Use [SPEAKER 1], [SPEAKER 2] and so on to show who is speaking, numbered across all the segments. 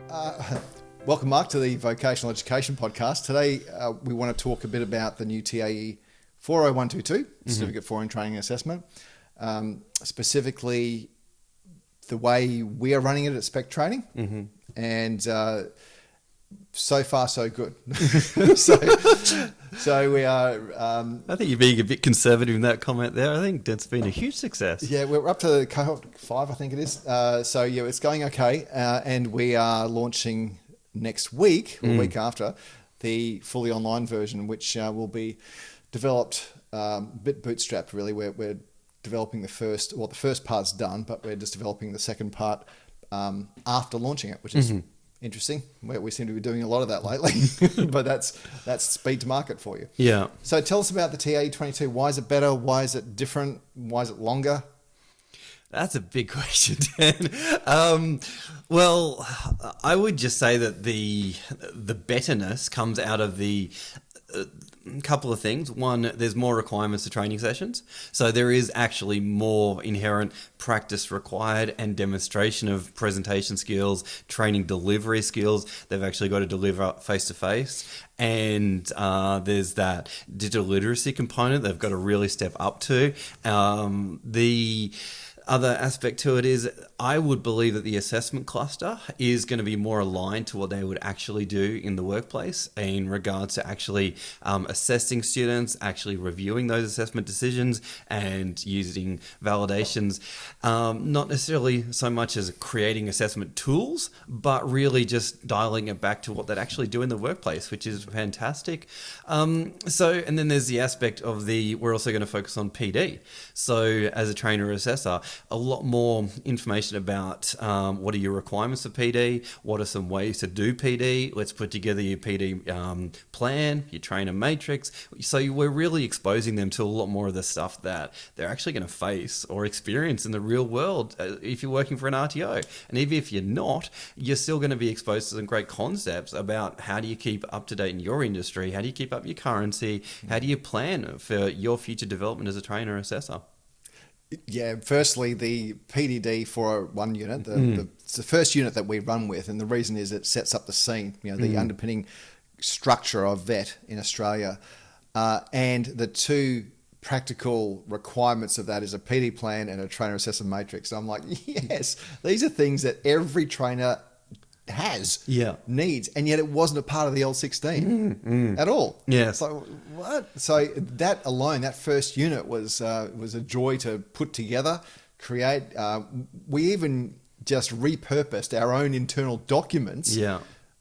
[SPEAKER 1] Welcome, Mark, to the Vocational Education Podcast. Today, we want to talk a bit about the new TAE40122, Certificate for in Training and Assessment. Specifically, the way we are running it at Spec Training. And so far, so good. so we are...
[SPEAKER 2] I think you're being a bit conservative in that comment there. I think that's been a huge success.
[SPEAKER 1] Yeah, we're up to cohort 5, I think it is. So yeah, it's going okay. And we are launching next week, or week after, the fully online version, which will be developed a bit bootstrapped, really. We're developing the first part's done, but we're just developing the second part after launching it, which is interesting. We seem to be doing a lot of that lately, but that's speed to market for you.
[SPEAKER 2] Yeah.
[SPEAKER 1] So tell us about the TAE22. Why is it better? Why is it different? Why is it longer?
[SPEAKER 2] That's a big question, Dan. Well, I would just say that the betterness comes out of the couple of things. One, there's more requirements to training sessions. So there is actually more inherent practice required and demonstration of presentation skills, training delivery skills. They've actually got to deliver face-to-face. And there's that digital literacy component they've got to really step up to. The other aspect to it is I would believe that the assessment cluster is going to be more aligned to what they would actually do in the workplace in regards to actually assessing students, actually reviewing those assessment decisions and using validations, not necessarily so much as creating assessment tools, but really just dialing it back to what they'd actually do in the workplace, which is fantastic. And then there's the aspect of we're also going to focus on PD. So as a trainer or assessor, a lot more information about what are your requirements for PD, what are some ways to do PD, let's put together your PD plan, your trainer matrix. So we're really exposing them to a lot more of the stuff that they're actually going to face or experience in the real world if you're working for an RTO. And even if you're not, you're still going to be exposed to some great concepts about how do you keep up to date in your industry, how do you keep up your currency, how do you plan for your future development as a trainer or assessor.
[SPEAKER 1] Yeah, firstly, the PDD 401 unit, it's the first unit that we run with, and the reason is it sets up the scene, the underpinning structure of VET in Australia. And the two practical requirements of that is a PD plan and a trainer assessment matrix. And I'm like, yes, these are things that every trainer needs, and yet it wasn't a part of the L16 at all.
[SPEAKER 2] Yeah.
[SPEAKER 1] So what? So that alone, that first unit was a joy to put together, create. We even just repurposed our own internal documents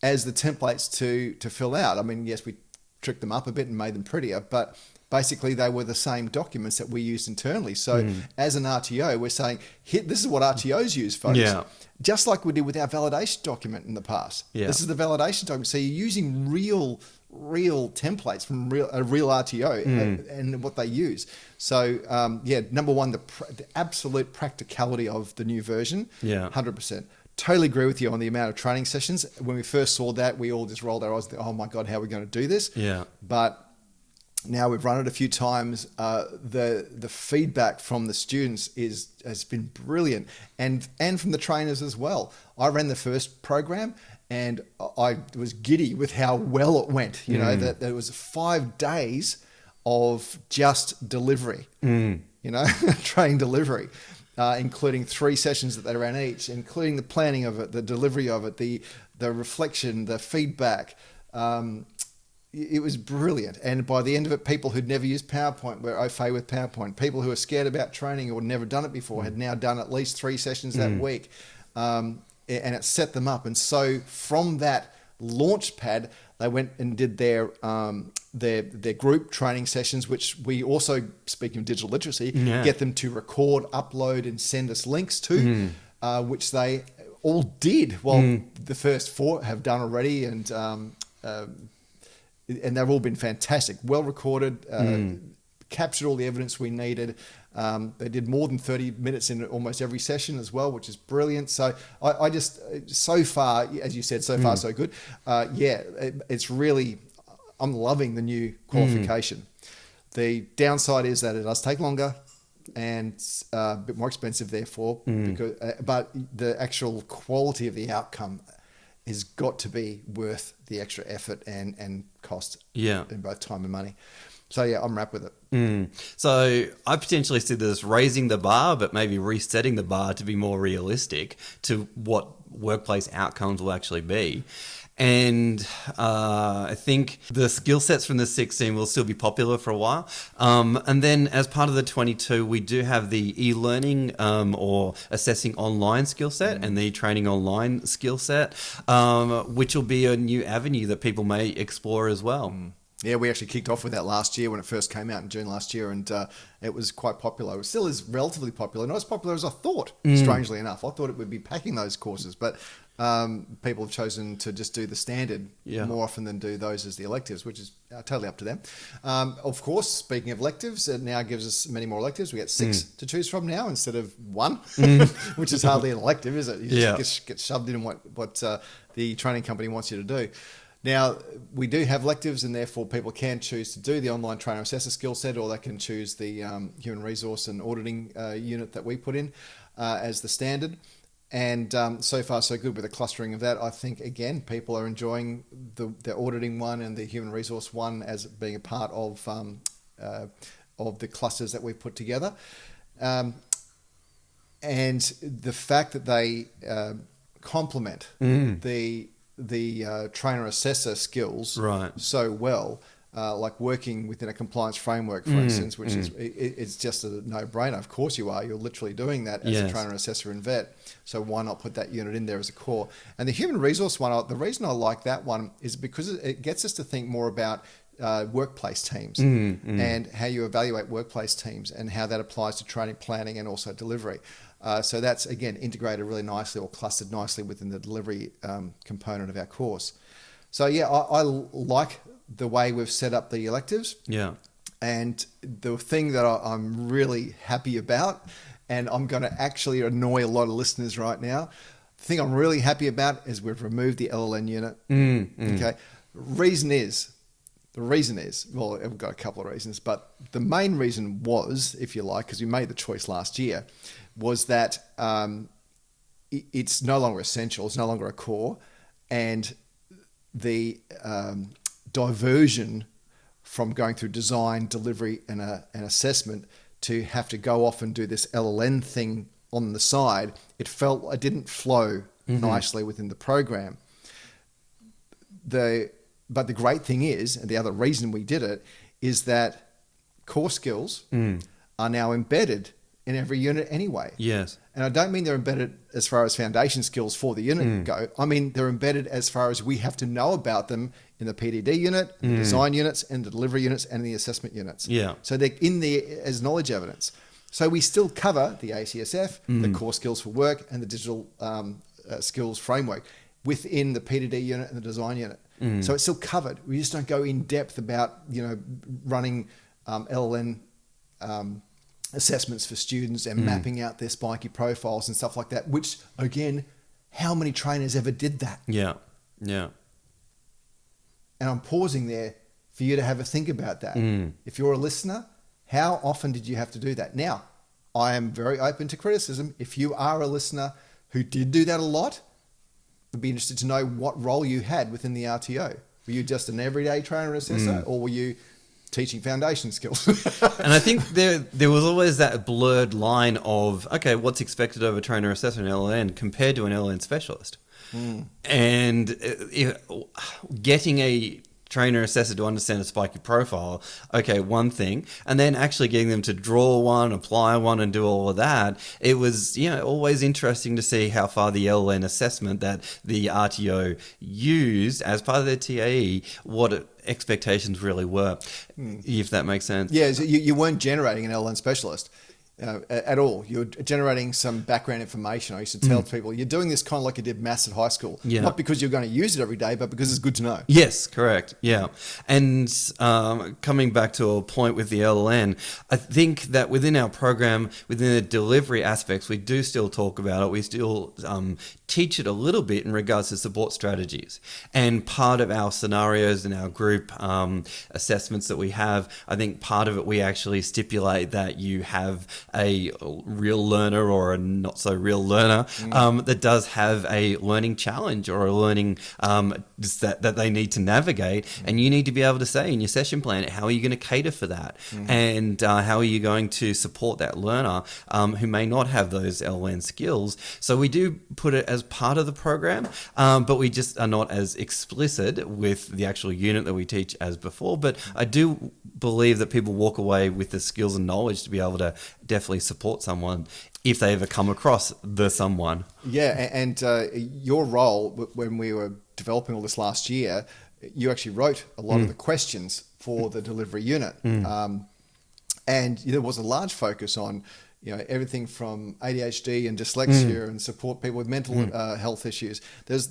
[SPEAKER 1] as the templates to fill out. I mean, yes, we tricked them up a bit and made them prettier, but basically they were the same documents that we used internally. So as an RTO, we're saying, this is what RTOs use, folks. Yeah. Just like we did with our validation document in the past. Yeah. This is the validation document. So you're using real templates from a real RTO and what they use. So number one, the absolute practicality of the new version. Yeah, 100%. Totally agree with you on the amount of training sessions. When we first saw that, we all just rolled our eyes. Oh my God, how are we going to do this? Yeah. But now we've run it a few times. The feedback from the students has been brilliant, and from the trainers as well. I ran the first program, and I was giddy with how well it went. That there was 5 days of just delivery. Training delivery, including 3 sessions that they ran each, including the planning of it, the delivery of it, the reflection, the feedback. It was brilliant. And by the end of it, people who'd never used PowerPoint were au fait with PowerPoint. People who were scared about training or never done it before had now done at least 3 sessions that week. And it set them up. And so from that launch pad, they went and did their group training sessions, which we also, speaking of digital literacy, get them to record, upload, and send us links to, which they all did. Well, the first 4 have done already, and they've all been fantastic, well recorded, captured all the evidence we needed. They did more than 30 minutes in almost every session as well, which is brilliant. So I just, so far, as you said, so far so good. It's really, I'm loving the new qualification. The downside is that it does take longer and a bit more expensive, therefore, but the actual quality of the outcome has got to be worth the extra effort and cost in both time and money. So yeah, I'm wrapped with it.
[SPEAKER 2] So I potentially see this raising the bar, but maybe resetting the bar to be more realistic to what workplace outcomes will actually be. And I think the skill sets from the 16 will still be popular for a while. And then as part of the 22, we do have the e-learning or assessing online skill set and the training online skill set, which will be a new avenue that people may explore as well.
[SPEAKER 1] Yeah, we actually kicked off with that last year when it first came out in June last year, and it was quite popular. It still is relatively popular, not as popular as I thought, strangely enough. I thought it would be packing those courses, but people have chosen to just do the standard more often than do those as the electives, which is totally up to them. Of course, speaking of electives, it now gives us many more electives. We get 6 to choose from now instead of 1, which is hardly an elective, is it? You just get shoved in what the training company wants you to do. Now, we do have electives, and therefore people can choose to do the online trainer assessor skill set, or they can choose the human resource and auditing unit that we put in as the standard. And so far, so good with the clustering of that. I think, again, people are enjoying the auditing one and the human resource one as being a part of the clusters that we've put together. And the fact that they complement the trainer assessor skills so well, like working within a compliance framework, for instance, which is it's just a no-brainer. Of course you are. You're literally doing that as a trainer assessor in VET. So why not put that unit in there as a core? And the human resource one, the reason I like that one is because it gets us to think more about workplace teams and how you evaluate workplace teams and how that applies to training, planning, and also delivery. So that's, again, integrated really nicely or clustered nicely within the delivery component of our course. So yeah, I like the way we've set up the electives. Yeah. And the thing that I'm really happy about, and I'm going to actually annoy a lot of listeners right now, the thing I'm really happy about is we've removed the LLN unit. Okay. The reason is, well, we've got a couple of reasons, but the main reason was, if you like, because we made the choice last year, was that it's no longer essential, it's no longer a core, and the diversion from going through design, delivery, and assessment to have to go off and do this LLN thing on the side, it didn't flow nicely within the program. But the great thing is, and the other reason we did it, is that core skills are now embedded in every unit anyway. Yes. And I don't mean they're embedded as far as foundation skills for the unit go. I mean, they're embedded as far as we have to know about them in the PDD unit, the design units, and the delivery units, and the assessment units. Yeah. So they're in there as knowledge evidence. So we still cover the ACSF, the core skills for work, and the digital skills framework within the PDD unit and the design unit. So it's still covered. We just don't go in depth about, running LLN assessments for students and mapping out their spiky profiles and stuff like that, which, again, how many trainers ever did that? Yeah, yeah. And I'm pausing there for you to have a think about that. If you're a listener, how often did you have to do that? Now, I am very open to criticism. If you are a listener who did do that a lot, I'd be interested to know what role you had within the RTO. Were you just an everyday trainer assessor, or were you teaching foundation skills?
[SPEAKER 2] And I think there was always that blurred line of, okay, what's expected of a trainer assessor in LLN compared to an LLN specialist? And getting a trainer assessor to understand a spiky profile, okay, one thing, and then actually getting them to draw one, apply one, and do all of that, it was always interesting to see how far the LLN assessment that the RTO used as part of their TAE, what expectations really were, if that makes sense.
[SPEAKER 1] Yeah, so you weren't generating an LLN specialist at all. You're generating some background information. I used to tell people, you're doing this kind of like you did maths at high school. Yeah. Not because you're going to use it every day, but because it's good to know.
[SPEAKER 2] Yes, correct. Yeah. And coming back to a point with the LLN, I think that within our program, within the delivery aspects, we do still talk about it. We still teach it a little bit in regards to support strategies. And part of our scenarios and our group assessments that we have, I think part of it we actually stipulate that you have a real learner or a not so real learner that does have a learning challenge or a learning that they need to navigate, and you need to be able to say in your session plan, how are you going to cater for that, and how are you going to support that learner who may not have those LN skills. So we do put it as part of the program, but we just are not as explicit with the actual unit that we teach as before. But I do believe that people walk away with the skills and knowledge to be able to definitely support someone if they ever come across the someone.
[SPEAKER 1] Yeah, and your role when we were developing all this last year, you actually wrote a lot of the questions for the delivery unit. And there was a large focus on everything from ADHD and dyslexia and support people with mental health issues. There's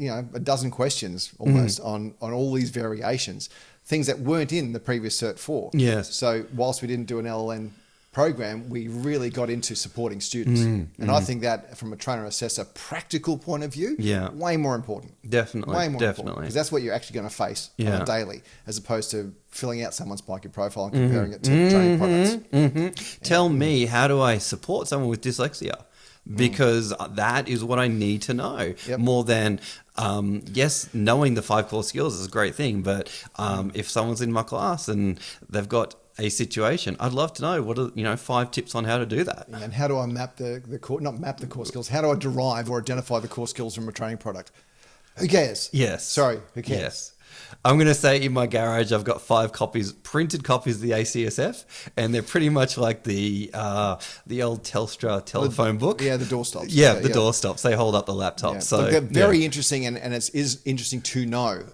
[SPEAKER 1] a dozen questions almost on all these variations, things that weren't in the previous Cert 4.
[SPEAKER 2] Yes.
[SPEAKER 1] So whilst we didn't do an LLN program, we really got into supporting students. And I think that from a trainer assessor practical point of view, way more important.
[SPEAKER 2] Definitely.
[SPEAKER 1] Way more important. Because that's what you're actually going to face on a daily, as opposed to filling out someone's Spiky profile and comparing it to training products.
[SPEAKER 2] Tell me, how do I support someone with dyslexia? Because that is what I need to know more than, yes, knowing the 5 core skills is a great thing. But if someone's in my class and they've got a situation, I'd love to know what are 5 tips on how to do that.
[SPEAKER 1] And how do I map the core, not map the core skills, how do I derive or identify the core skills from a training product? Who cares?
[SPEAKER 2] Yes.
[SPEAKER 1] Sorry, who cares?
[SPEAKER 2] Yes. I'm going to say in my garage, I've got 5 printed copies of the ACSF, and they're pretty much like the old Telstra telephone book.
[SPEAKER 1] Yeah, the doorstops.
[SPEAKER 2] Yeah, the doorstops. They hold up the laptop.
[SPEAKER 1] Yeah.
[SPEAKER 2] So
[SPEAKER 1] look, they're very interesting, and it is interesting to know.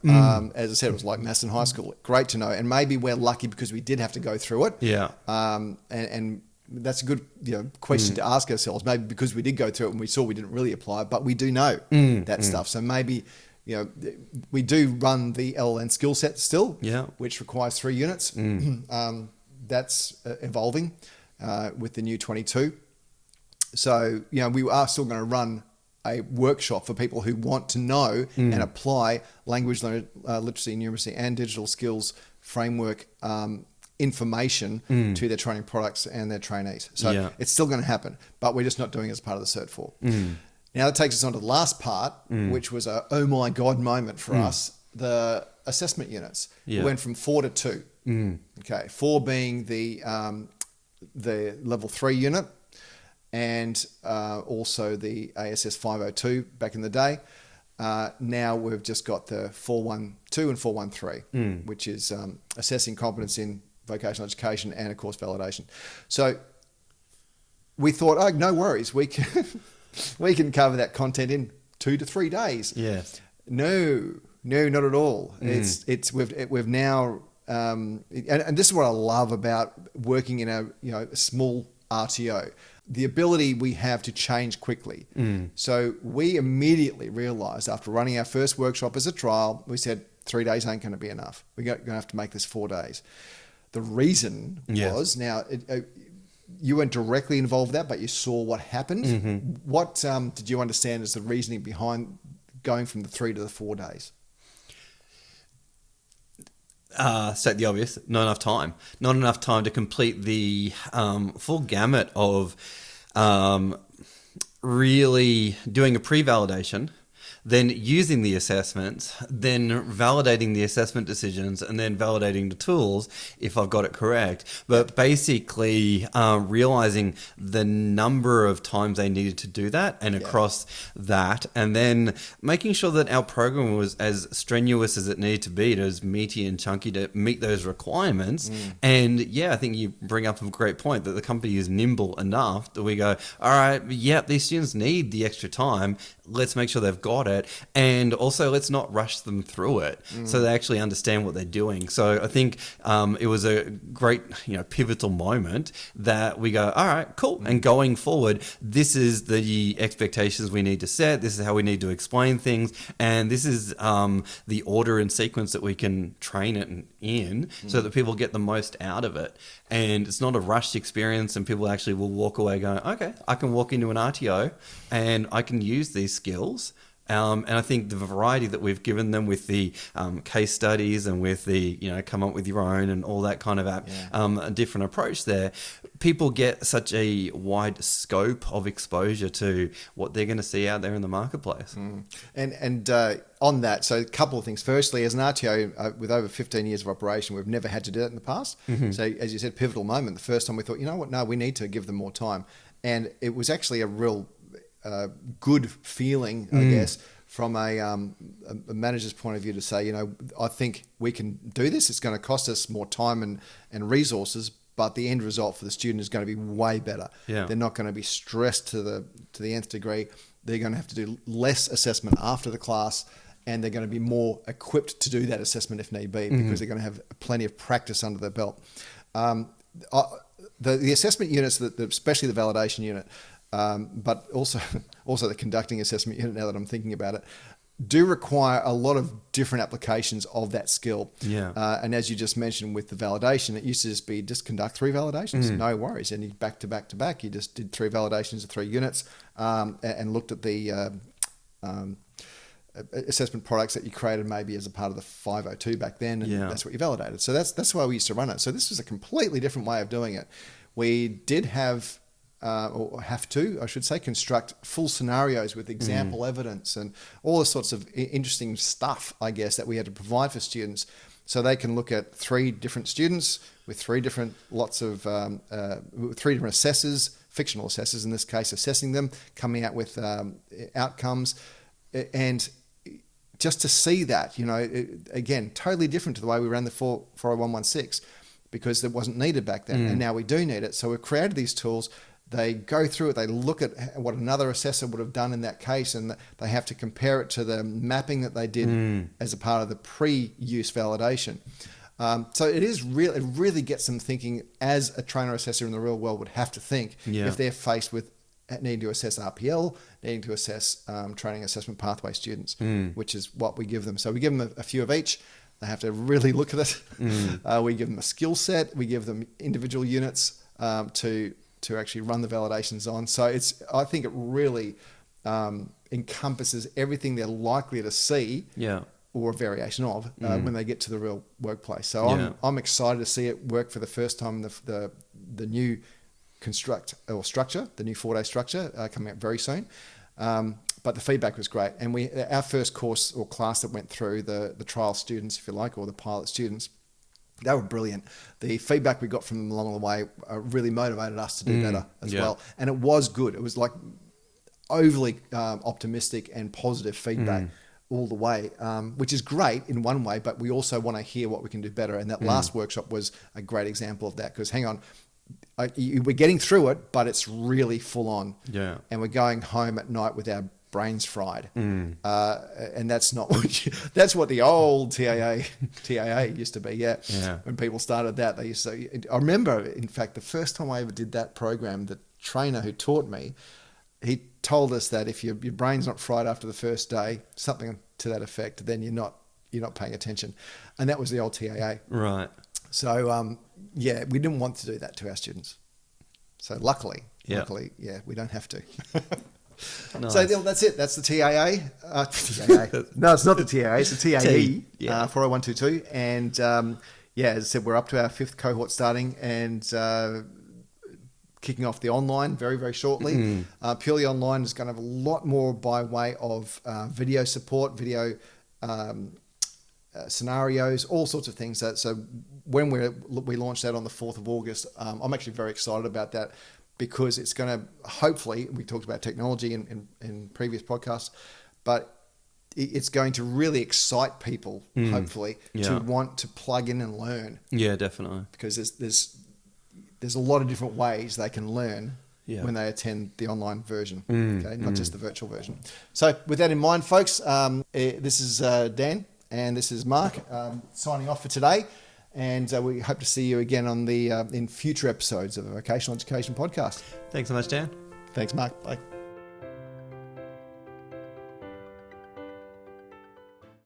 [SPEAKER 1] As I said, it was like Mass in high school. Great to know, and maybe we're lucky because we did have to go through it.
[SPEAKER 2] Yeah.
[SPEAKER 1] And that's a good question to ask ourselves. Maybe because we did go through it and we saw we didn't really apply it, but we do know that stuff. So maybe we do run the LLN skill set still, which requires 3 units. That's evolving with the new 22. So, we are still going to run a workshop for people who want to know and apply language literacy, numeracy, and digital skills framework information to their training products and their trainees. So it's still going to happen, but we're just not doing it as part of the Cert 4. Now that takes us on to the last part, which was a oh my God moment for us, the assessment units. We went from 4 to 2. Okay, 4 being the level 3 unit, and also the ASS 502 back in the day. Now we've just got the 412 and 413, which is assessing competence in vocational education and, of course, validation. So we thought, oh, no worries, we can cover that content in 2 to 3 days.
[SPEAKER 2] Yes.
[SPEAKER 1] No, not at all. We've now, and this is what I love about working in a small RTO. The ability we have to change quickly. So we immediately realized after running our first workshop as a trial, we said 3 days ain't going to be enough. We're going to have to make this 4 days. The reason was, now you weren't directly involved with that, but you saw what happened. What did you understand as the reasoning behind going from the 3 to the 4 days?
[SPEAKER 2] State the obvious, not enough time. Not enough time to complete the full gamut of really doing a pre-validation, then using the assessments, then validating the assessment decisions, and then validating the tools if I've got it correct. But basically realizing the number of times they needed to do that and across that, and then making sure that our program was as strenuous as it needed to be, as meaty and chunky to meet those requirements. And I think you bring up a great point that the company is nimble enough that we go, all right, these students need the extra time. Let's make sure they've got it. And also, let's not rush them through it so they actually understand what they're doing. So I think it was a great, pivotal moment that we go, all right, cool. And going forward, this is the expectations we need to set. This is how we need to explain things. And this is the order and sequence that we can train it in so that people get the most out of it. And it's not a rushed experience, and people actually will walk away going, okay, I can walk into an RTO and I can use these skills And I think the variety that we've given them with the case studies and with the, come up with your own and all that kind of a different approach there, people get such a wide scope of exposure to what they're going to see out there in the marketplace.
[SPEAKER 1] And on that, so a couple of things. Firstly, as an RTO with over 15 years of operation, we've never had to do that in the past. So as you said, pivotal moment. The first time we thought, you know what, no, we need to give them more time. And it was actually a real good feeling, I guess, from a manager's point of view to say, I think we can do this. It's going to cost us more time and resources, but the end result for the student is going to be way better.
[SPEAKER 2] Yeah.
[SPEAKER 1] They're not going to be stressed to the nth degree. They're going to have to do less assessment after the class, and they're going to be more equipped to do that assessment if need be, because they're going to have plenty of practice under their belt. The assessment units, especially the validation unit, but also the conducting assessment unit, now that I'm thinking about it, do require a lot of different applications of that skill.
[SPEAKER 2] Yeah.
[SPEAKER 1] And as you just mentioned with the validation, it used to just conduct 3 validations, no worries. And you back to back to back, you just did 3 validations of 3 units and looked at the assessment products that you created maybe as a part of the 502 back then, and that's what you validated. So that's why we used to run it. So this was a completely different way of doing it. We did have or have to, I should say, construct full scenarios with example evidence and all the sorts of interesting stuff, I guess, that we had to provide for students, so they can look at 3 different students with 3 different lots of 3 different assessors, fictional assessors in this case, assessing them, coming out with outcomes, and just to see that, again, totally different to the way we ran the 40116, because it wasn't needed back then, and now we do need it. So we've created these tools. They go through it, they look at what another assessor would have done in that case, and they have to compare it to the mapping that they did as a part of the pre-use validation. So it really gets them thinking as a trainer assessor in the real world would have to think if they're faced with needing to assess RPL, needing to assess training assessment pathway students, which is what we give them. So we give them a few of each. They have to really look at it. We give them a skill set. We give them individual units to actually run the validations on. So I think it really encompasses everything they're likely to see, or a variation of, when they get to the real workplace. So I'm excited to see it work for the first time. The new structure, the new 4-day structure, coming out very soon. But the feedback was great, and our first course or class that went through, the trial students, if you like, or the pilot students, they were brilliant. The feedback we got from them along the way really motivated us to do better as well. And it was good. It was like overly optimistic and positive feedback all the way, which is great in one way, but we also want to hear what we can do better. And that last workshop was a great example of that, because hang on, we're getting through it, but it's really full on. Yeah. And we're going home at night with our brains fried. And that's not that's what the old TAA used to be. Yeah. When people started that, they used to, I remember, in fact, the first time I ever did that program, the trainer who taught me, he told us that if your brain's not fried after the first day, something to that effect, then you're not paying attention. And that was the old TAA. Right. So, we didn't want to do that to our students. So luckily, we don't have to. Nice. So that's it. That's the TAA. No, it's not the TAA. It's the TAE, 40122. And as I said, we're up to our 5th cohort starting and kicking off the online very, very shortly. Purely online is going to have a lot more by way of video support, video scenarios, all sorts of things. So when we launch that on the 4th of August, I'm actually very excited about that, because it's going to, hopefully, we talked about technology in previous podcasts, but it's going to really excite people, hopefully, to want to plug in and learn. Yeah, definitely. Because there's a lot of different ways they can learn when they attend the online version, not just the virtual version. So with that in mind, folks, this is Dan and this is Mark signing off for today. And we hope to see you again on in future episodes of the Vocational Education Podcast. Thanks so much, Dan. Thanks, Mark. Bye.